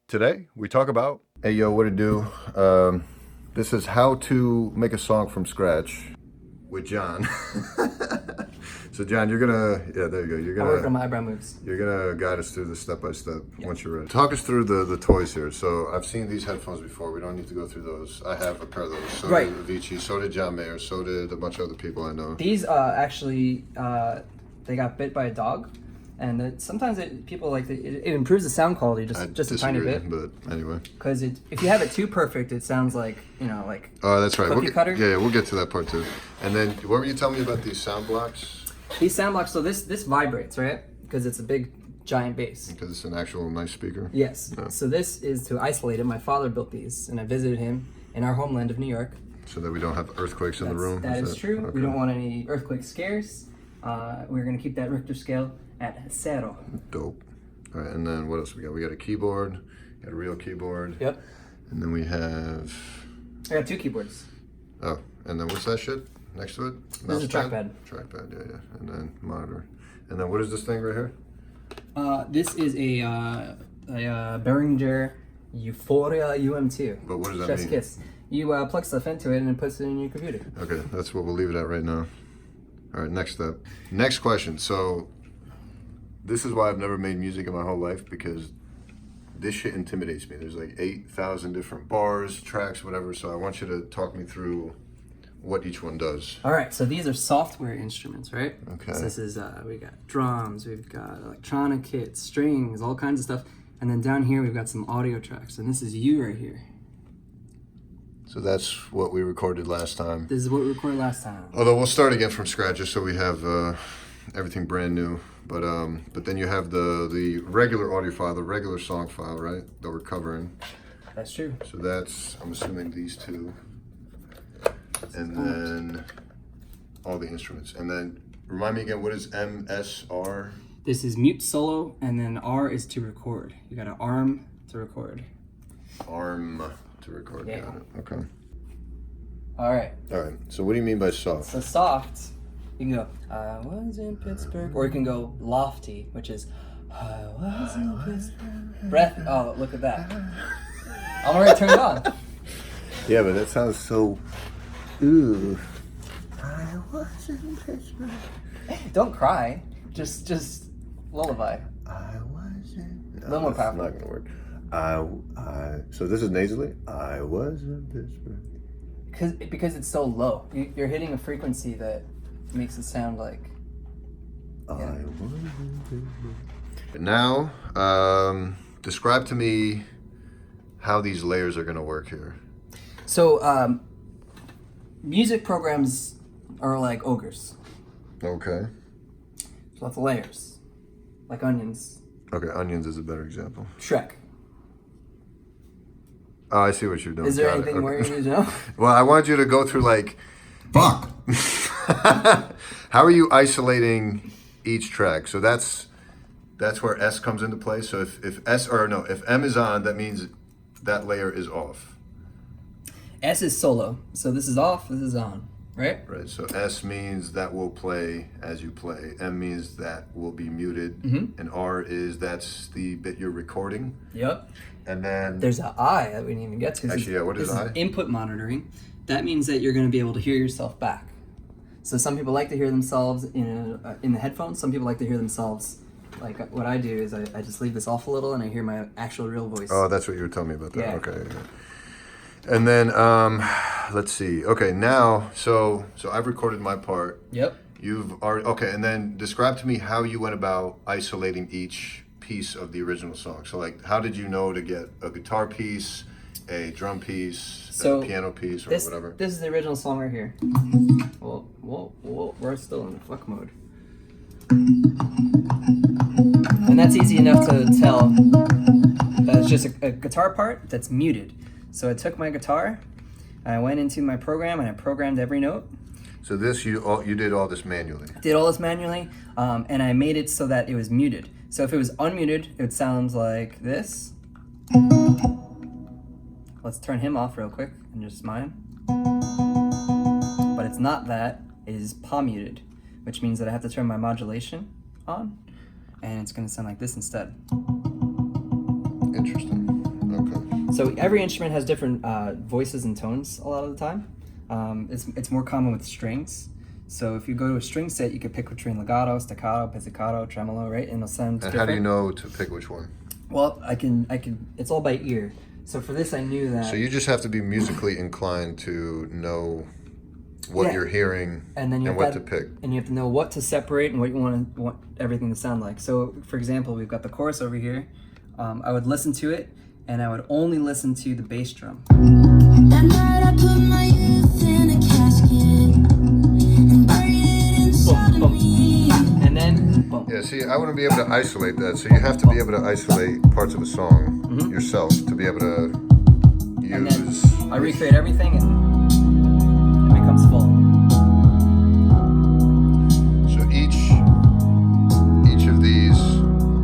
Today we talk about, hey yo, what to do. This is how to make a song from scratch with John. So John, you're gonna, yeah, there you go. I'll work on my eyebrow moves. You're gonna guide us through this step by step once you're ready. Talk us through the toys here. So I've seen these headphones before. We don't need to go through those. I have a pair of those. So did Avicii. So did John Mayer. So did a bunch of other people I know. These actually, they got bit by a dog, and sometimes people like it improves the sound quality just a tiny bit. But anyway, because if you have it too perfect, it sounds like like oh, that's right. Cookie cutter. Yeah, we'll get to that part too. And then what were you telling me about these sound blocks? These sound blocks. So this vibrates, right? Because it's a big giant bass. Because it's an actual nice speaker. Yes. Yeah. So this is to isolate it. My father built these, and I visited him in our homeland of New York. So that we don't have earthquakes in the room. That is true. Okay. We don't want any earthquake scares. We're gonna keep that Richter scale at 0. Dope. All right, and then what else we got? We got a keyboard. Got a real keyboard. Yep. And then we have. I got 2 keyboards. Oh, and then what's that shit next to it? This is a trackpad. Trackpad, yeah. And then monitor. And then what is this thing right here? This is a Behringer Euphoria UM2. But what does that Chef's mean? Kiss. You plug stuff into it and it puts it in your computer. Okay, that's what we'll leave it at right now. All right, next step. Next question. So, this is why I've never made music in my whole life, because this shit intimidates me. There's like 8,000 different bars, tracks, whatever. So I want you to talk me through what each one does. All right, so these are software instruments, right? Okay. So this is, we got drums, we've got electronic kits, strings, all kinds of stuff. And then down here, we've got some audio tracks. And this is you right here. So that's what we recorded last time. This is what we recorded last time. Although we'll start again from scratch just so we have everything brand new. But then you have the regular audio file, the regular song file, right? That we're covering. That's true. So that's, I'm assuming, these two. And then all the instruments. And then remind me again, what is MSR? This is mute solo, and then R is to record. You got an arm to record. Arm to record. Yeah. Got it. Okay. All right. All right. So what do you mean by soft? So soft, you can go, I was in Pittsburgh. Or you can go lofty, which is, I was in Pittsburgh. Breath, oh, look at that. I'm already turned on. Yeah, but that sounds so, ooh. I was in Pittsburgh. Don't cry. Just lullaby. I was in... No, a little more powerful. Not gonna work. So this is nasally. I was in Pittsburgh. Because it's so low. You're hitting a frequency that makes it sound like... Yeah. I was in Pittsburgh. Now, describe to me how these layers are gonna work here. So, music programs are like ogres. Okay. There's lots of layers. Like onions. Okay, onions is a better example. Shrek. Oh, I see what you're doing. Is there anything more you need to know? Well, I want you to go through like, fuck. How are you isolating each track? So that's where S comes into play. So if M is on, that means that layer is off. S is solo. So this is off, this is on, right? Right. So S means that will play as you play. M means that will be muted. Mm-hmm. And R is that's the bit you're recording. Yep. And then there's an I that we didn't even get to. Actually, yeah, what is I? Input monitoring. That means that you're going to be able to hear yourself back. So some people like to hear themselves in the headphones. Some people like to hear themselves. Like what I do is I just leave this off a little and I hear my actual real voice. Oh, that's what you were telling me about that. Yeah. Okay. Yeah. And then let's see. Okay, now so I've recorded my part. Yep. You've already okay, and then describe to me how you went about isolating each piece of the original song. So like how did you know to get a guitar piece, a drum piece, a piano piece, or whatever? This is the original song right here. Well, we're still in fuck mode. And that's easy enough to tell that it's just a guitar part that's muted. So I took my guitar, I went into my program, and I programmed every note. So this you did all this manually. Did all this manually, and I made it so that it was muted. So if it was unmuted, it would sound like this. Let's turn him off real quick and just mine. But it's not that, it is palm muted, which means that I have to turn my modulation on, and it's gonna sound like this instead. Interesting. So every instrument has different voices and tones a lot of the time. It's more common with strings. So if you go to a string set, you can pick between legato, staccato, pizzicato, tremolo, right? And it'll sound different. How do you know to pick which one? Well, I can. It's all by ear. So for this, I knew that. So you just have to be musically inclined to know what you're hearing and then what to pick. And you have to know what to separate and what you want everything to sound like. So, for example, we've got the chorus over here. I would listen to it, and I would only listen to the bass drum. That night I put my youth in a casket and buried it inside of me. And then, boom. Yeah, see, I wouldn't be able to isolate that. So you have to be able to isolate parts of a song yourself to be able to use. And then I recreate everything, and it becomes full. So each of these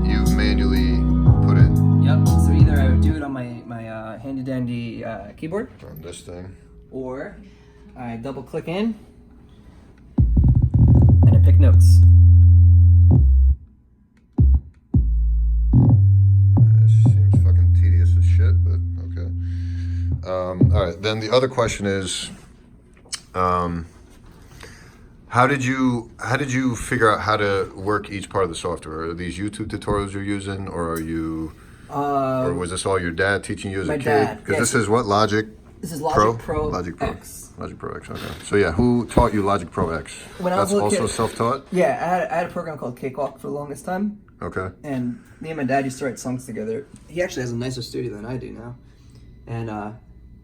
you manually put in. Yep. So either I would do it on my handy dandy keyboard, On this thing. or I double click in and I pick notes. This seems fucking tedious as shit, but okay. All right. Then the other question is, how did you figure out how to work each part of the software? Are these YouTube tutorials you're using, or are you, or was this all your dad teaching you as My a kid? dad, Because yes. this is what Logic. This is Logic Pro Logic Pro. X. Logic Pro X. Okay. So yeah, who taught you Logic Pro X? When I was That's a little also kid- self-taught. Yeah, I had a program called Cakewalk for the longest time, Okay. and me and my dad used to write songs together. He actually has a nicer studio than I do now, and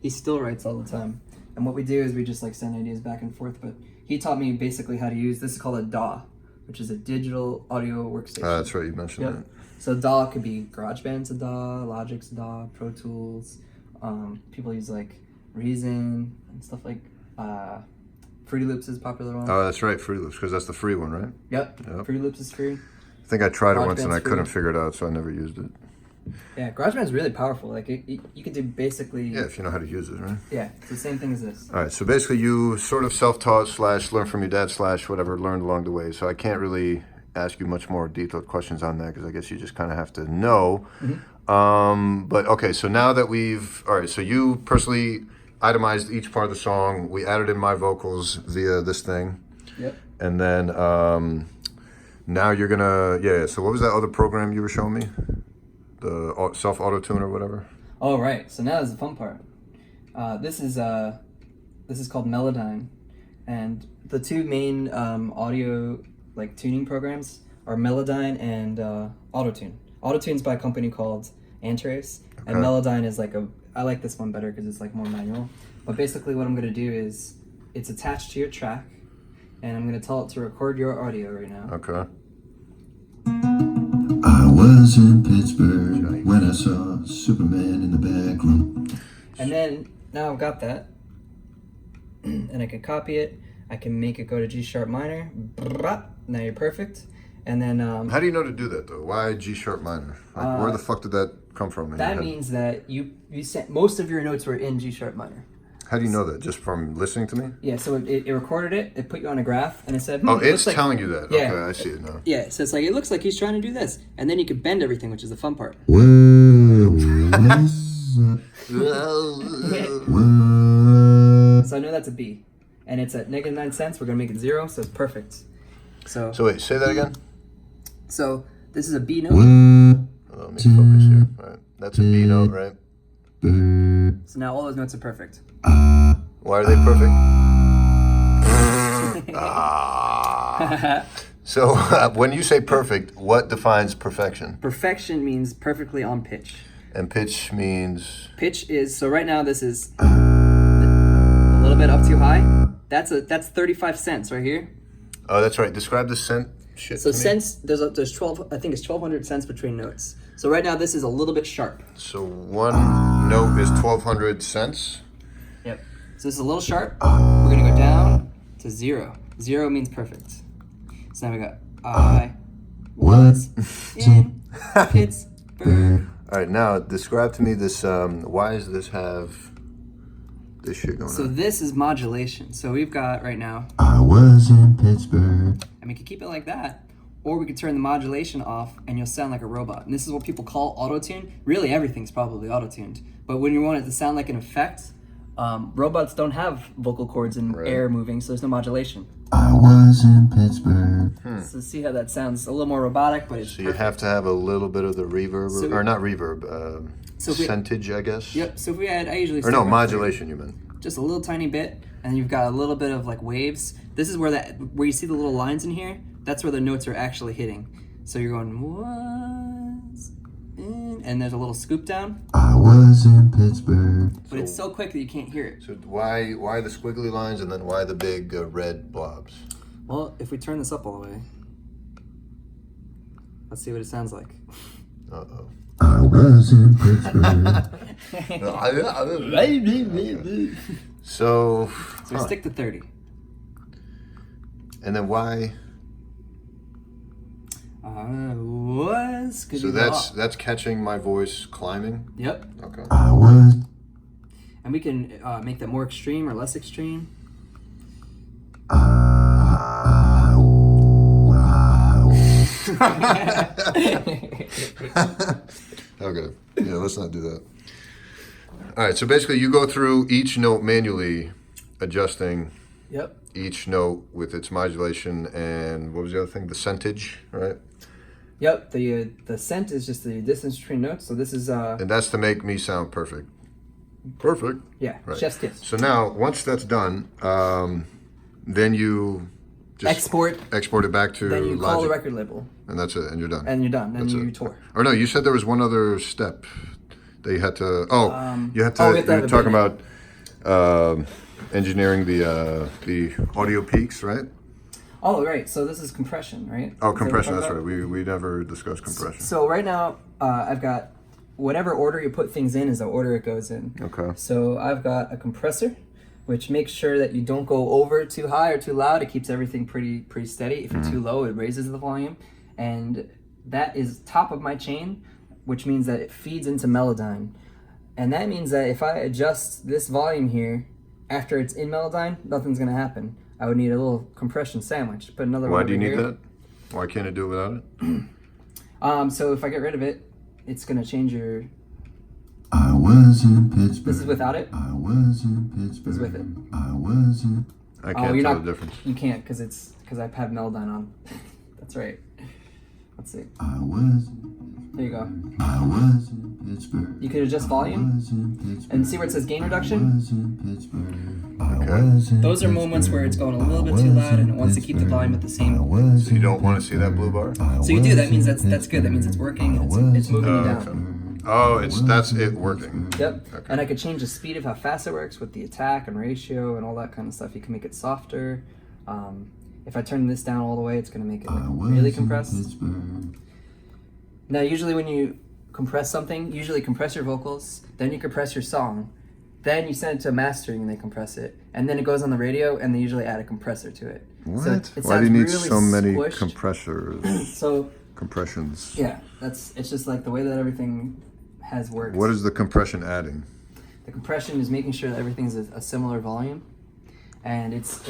he still writes all the time. And what we do is we just like send ideas back and forth. But he taught me basically how to use this is called a DAW, which is a digital audio workstation. That's right. You mentioned Yep. that. So DAW could be GarageBand's a DAW, Logic's a DAW, Pro Tools. People use like Reason and stuff like Fruity Loops is a popular one. Oh, that's right. Fruity Loops, because that's the free one, right? Yep. Yep. Fruity Loops is free. I think I tried it once and I GarageBand's couldn't free. figure it out, so I never used it. Yeah, GarageBand's really powerful. Like you can do basically. Yeah, if you know how to use it, right? Yeah, it's the same thing as this. All right, so basically you sort of self-taught / learned from your dad / whatever, learned along the way. So I can't really ask you much more detailed questions on that because I guess you just kind of have to know. But okay, so now that all right, so you personally itemized each part of the song. We added in my vocals via this thing. Yep. And then now you're gonna, so what was that other program you were showing me? The self-auto-tune or whatever? Oh right. So now is the fun part. This is called Melodyne, and the two main audio like tuning programs are Melodyne and Autotune. Autotune's by a company called Antares, and Melodyne is like I like this one better because it's like more manual. But basically, what I'm gonna do is it's attached to your track, and I'm gonna tell it to record your audio right now. Okay. I was in Pittsburgh when I saw Superman in the back room. And then now I've got that, and I can copy it. I can make it go to G sharp minor. Now you're perfect. And then How do you know to do that though? Why G sharp minor? Like, where the fuck did that come from? in your that head? means that you sent most of your notes were in G sharp minor. How do you know that? Just from listening to me? Yeah, so it recorded it. It put you on a graph, and it said, Oh, it it's looks like, telling you that. Yeah. Okay, I see it now. Yeah, so it's like it looks like he's trying to do this, and then you can bend everything, which is the fun part. Whoa, what's up? Whoa. So I know that's a B, and it's at -9 cents. We're gonna make it 0, so it's perfect. So So wait, say that again? this is a B note. Whoa. Let me focus here. All right. That's a B note, right? So now all those notes are perfect. Why are they perfect? Ah. So when you say perfect, what defines perfection? Perfection means perfectly on pitch. And pitch means Pitch is so right now this is a little bit up too high. That's 35 cents right here. oh, that's right. Describe the cent shit. So to me. cents there's 12 I think it's 1,200 cents between notes. So right now this is a little bit sharp. So one note is 1,200 cents. Yep. So this is a little sharp. We're gonna go down to 0. 0 means perfect. So now we got I was in Pittsburgh. All right, now describe to me this. Why does this have this shit going So on? this is modulation. So we've got right now, I was in Pittsburgh. and we can keep it like that, or we could turn the modulation off and you'll sound like a robot. And this is what people call auto-tune. Really, everything's probably auto-tuned. But when you want it to sound like an effect, robots don't have vocal cords and air moving, so there's no modulation. I was in Pittsburgh. So see how that sounds a little more robotic, but it's So you have to have a little bit of the reverb, So or not reverb, percentage, I guess. Yep, so if we had, I usually Or no, modulation. You meant. just a little tiny bit, and you've got a little bit of like waves. This is where you see the little lines in here. That's where the notes are actually hitting. So you're going was in, and there's a little scoop down, I was in Pittsburgh. but it's so quick that you can't hear it. So why the squiggly lines and then why the big red blobs? Well, if we turn this up all the way, let's see what it sounds like. Uh-oh. I was in Pittsburgh. So So we stick to 30. and then why? Was could So be the that's catching my voice climbing. Yep, Okay. I was. and we can make that more extreme or less extreme. Okay. Yeah, let's not do that. All right. So basically, you go through each note manually, adjusting Yep. each note with its modulation and what was the other thing? The percentage, right? Yep. The scent is just the distance between notes. So this is And that's to make me sound perfect. Perfect. yeah, Right. chef's kiss. So now, once that's done, then you just Export. it back to Then you call the Logic, record label, and that's it, and you're done. and you're done. Then That's you it. tour. Or no, you said there was one other step that you had to. Oh, you had to. we have to you have were a talking bit. about engineering the audio peaks, right? Oh, right. So this is compression, right? Oh, Is that what we're compression. talking That's about? right. We never discussed compression. So right now, I've got whatever order you put things in is the order it goes in. Okay. So I've got a compressor, which makes sure that you don't go over too high or too loud. It keeps everything pretty steady. If you're too low, it raises the volume. And that is top of my chain, which means that it feeds into Melodyne. And that means that if I adjust this volume here, after it's in Melodyne, nothing's gonna happen. I would need a little compression sandwich. Put another Why one do you over need here. that? Why can't it do it without it? So if I get rid of it, it's gonna change your. I was in Pittsburgh. This is without it. I was in Pittsburgh. This is with it. I was in. I can't you're tell not- the difference. You can't because I have Melodyne on. That's right. Let's see. I was. There you go. I was in Pittsburgh. You could adjust volume I was in Pittsburgh. and see where it says gain I reduction. was in Pittsburgh. I Okay. was in Those are moments where it's going a little bit too loud and it wants to keep the volume at the same. So you don't want to see that blue bar? So you do. That means that's good. That means it's working. And it's moving you down. Okay. Oh, that's it working. Yep. Okay. And I could change the speed of how fast it works with the attack and ratio and all that kind of stuff. You can make it softer. If I turn this down all the way, it's going to make it like really compressed. Now, usually when you compress something, usually compress your vocals, then you compress your song, then you send it to mastering and they compress it, and then it goes on the radio and they usually add a compressor to it. What? So it Why do you sounds need really so many squished. compressors? So Compressions. yeah, it's just like the way that everything has worked. What is the compression adding? The compression is making sure that everything's a similar volume, and it's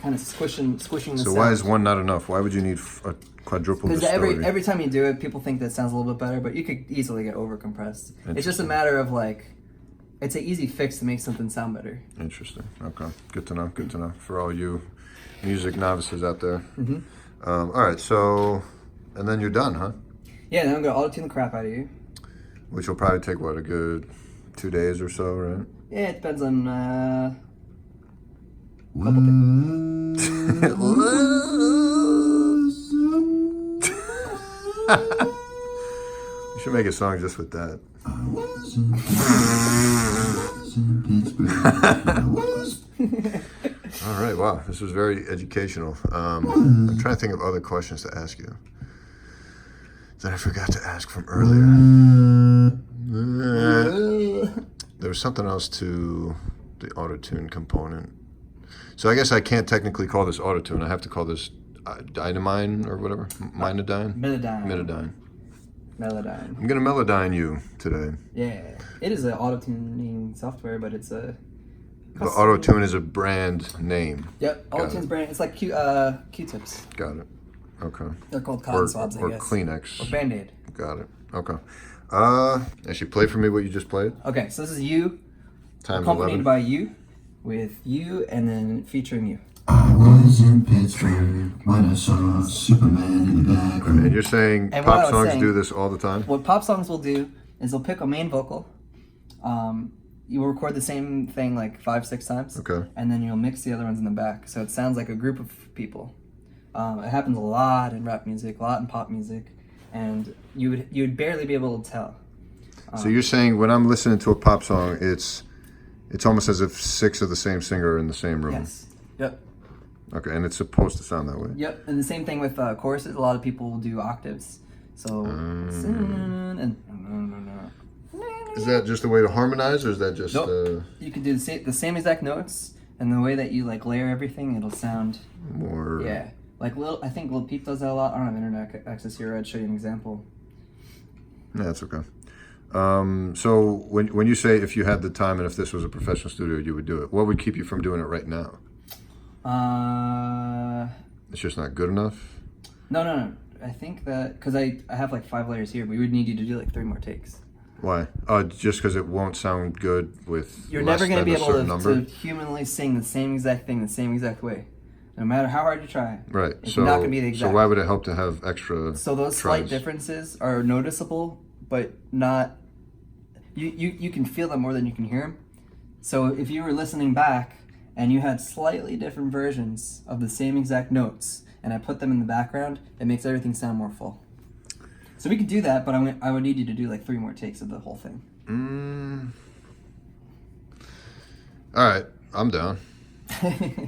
kind of squishing the So sound. why is one not enough? Why would you need a quadruple Because distorting? every time you do it, people think that sounds a little bit better, but you could easily get over compressed. It's just a matter of like, it's an easy fix to make something sound better. Interesting. Okay. Good to know. Good to know for all you music novices out there. Mm-hmm. All right. So, and then you're done, huh? Yeah, then I'm gonna auto-tune the crap out of you. Which will probably take what, a good 2 days or so, right? Yeah, it depends on You should make a song just with that. I was in Pittsburgh. I was. All right. Wow. This was very educational. I'm trying to think of other questions to ask you that I forgot to ask from earlier. There was something else to the auto-tune component. So I guess I can't technically call this auto-tune. I have to call this dynamine or whatever. Minodyne? Melodyne. Melodyne. I'm going to Melodyne you today. Yeah, it is an auto-tuning software, but it's a. The auto-tune is a brand name. Yep, Got auto-tune's it. brand. It's like Q-tips. Got it. Okay. They're called cotton swabs, I or guess. Kleenex. Or Band-Aid. Got it. Okay. Actually, play for me what you just played. Okay, so this is You, Times accompanied 11. by You, with You, and then featuring You. I was in Pittsburgh when I saw Superman in the back room. And you're saying And what I pop was songs saying- do this all the time? What pop songs will do is they'll pick a main vocal. You'll record the same thing like 5-6 times. Okay. And then you'll mix the other ones in the back. So it sounds like a group of people. It happens a lot in rap music, a lot in pop music. And you would barely be able to tell. So you're saying when I'm listening to a pop song, it's almost as if 6 of the same singer are in the same room. Yes. Yep. Okay, and it's supposed to sound that way. Yep. And the same thing with choruses. A lot of people will do octaves. So and Is that just a way to harmonize, or is that just? Nope. You can do the same exact notes, and the way that you like layer everything, it'll sound More. yeah. Like I think Lil Peep does that a lot. I don't have internet access here. I'd show you an example. Yeah, that's okay. So when you say if you had the time and if this was a professional studio, you would do it. What would keep you from doing it right now? It's just not good enough. No. I think that because I have like 5 layers here, we would need you to do like 3 more takes. Why? Just because it won't sound good with. You're less never going to than be a able certain number? to humanly sing the same exact thing the same exact way, no matter how hard you try. Right. It's So not going to be the exact. So why would it help to have extra? So those tries? slight differences are noticeable, but not. You can feel them more than you can hear them. So if you were listening back and you had slightly different versions of the same exact notes, and I put them in the background, it makes everything sound more full. So we could do that, but I would need you to do like 3 more takes of the whole thing. All right, I'm down.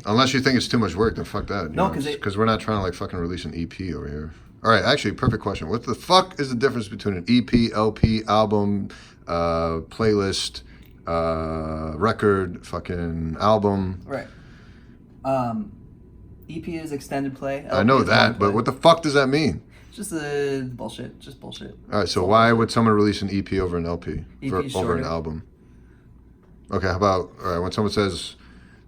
Unless you think it's too much work, then fuck that. No, 'cause because we're not trying to like fucking release an EP over here. All right, actually, perfect question. What the fuck is the difference between an EP, LP, album, playlist, record, fucking album? Right. EP is extended play. I know LP is long that, play. but what the fuck does that mean? Just bullshit. Just bullshit. All right, so why would someone release an EP over an LP EP over shorter. an album? Okay, how about all right? When someone says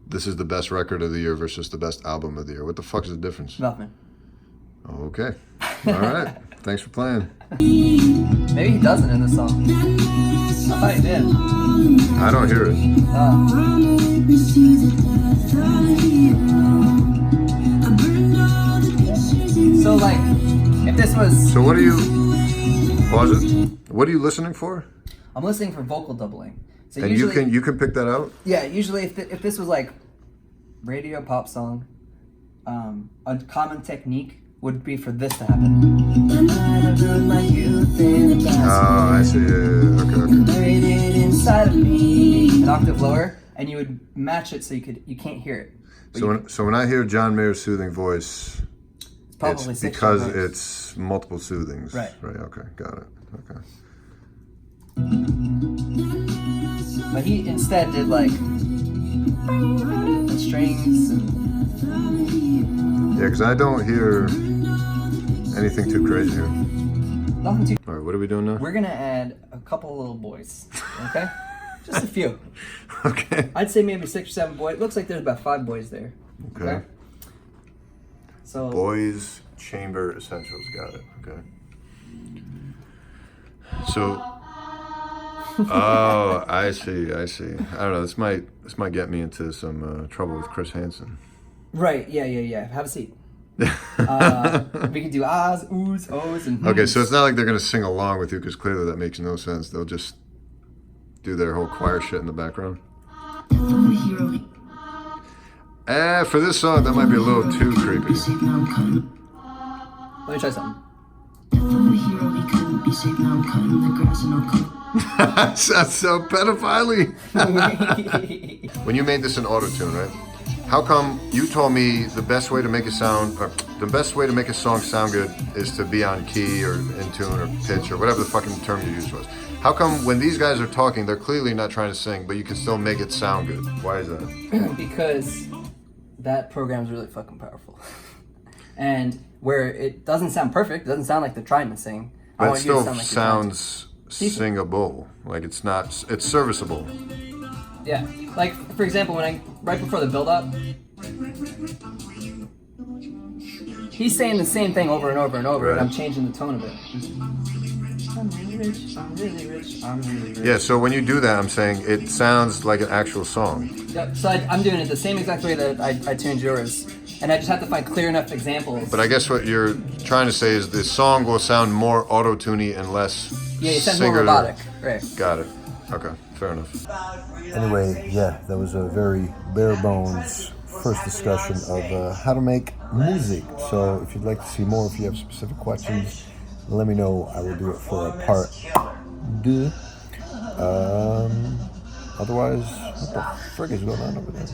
this is the best record of the year versus the best album of the year, what the fuck is the difference? Nothing. Okay, all right. Thanks for playing. Maybe he doesn't in the song. I thought he did. I don't hear it. So like, if this was, So what are you? Pause it. What are you listening for? I'm listening for vocal doubling. So And usually, you can pick that out. yeah, usually if this was like radio pop song, a common technique would be for this to happen. Oh, I see. Yeah. Okay. Buried it inside of me. An octave lower, and you would match it so you can't hear it. But So when I hear John Mayer's soothing voice, it's probably it's 6 because notes. it's multiple soothings. Right. Right. Okay. Got it. Okay. But he instead did like the strings and Yeah, because I don't hear anything too crazy here. nothing too. All right. What are we doing now? We're gonna add a couple little boys, okay? Just a few. Okay. I'd say maybe 6 or 7 boys. It looks like there's about 5 boys there. Okay. So Boys Chamber Essentials. Got it. Okay. So. Oh, I see. I don't know. This might get me into some trouble with Chris Hansen. right, yeah. Have a seat. We can do ahs, oohs, ohs, and Okay, so it's not like they're gonna sing along with you because clearly that makes no sense. They'll just do their whole choir shit in the background. For this song, that might be a little too creepy. Let me try something. That's so pedophile. When you made this in auto-tune, right? How come you told me the best way to make a song sound good is to be on key or in tune or pitch or whatever the fucking term you used was? How come when these guys are talking, they're clearly not trying to sing, but you can still make it sound good? Why is that? Because that program is really fucking powerful. And where it doesn't sound perfect, it doesn't sound like they're trying to sing. I But it want you to still sound like you're trying to. sounds singable. Like it's serviceable. Yeah. Like, for example, right before the build-up, he's saying the same thing over and over and over, and Right. I'm changing the tone of it. I'm really rich, I'm really rich, I'm really rich. Yeah, so when you do that, I'm saying it sounds like an actual song. Yep. So I'm doing it the same exact way that I tuned yours, and I just have to find clear enough examples. But I guess what you're trying to say is the song will sound more auto-tuney and less yeah, it sounds more singer- robotic, right? Got it. Okay, fair enough. Anyway, yeah, that was a very bare bones first discussion of how to make music. So if you'd like to see more, if you have specific questions, let me know. I will do it for a part 2. Otherwise, what the frick is going on over there?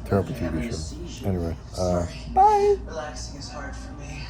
Terrible TV show. Anyway, bye. Relaxing is hard for me.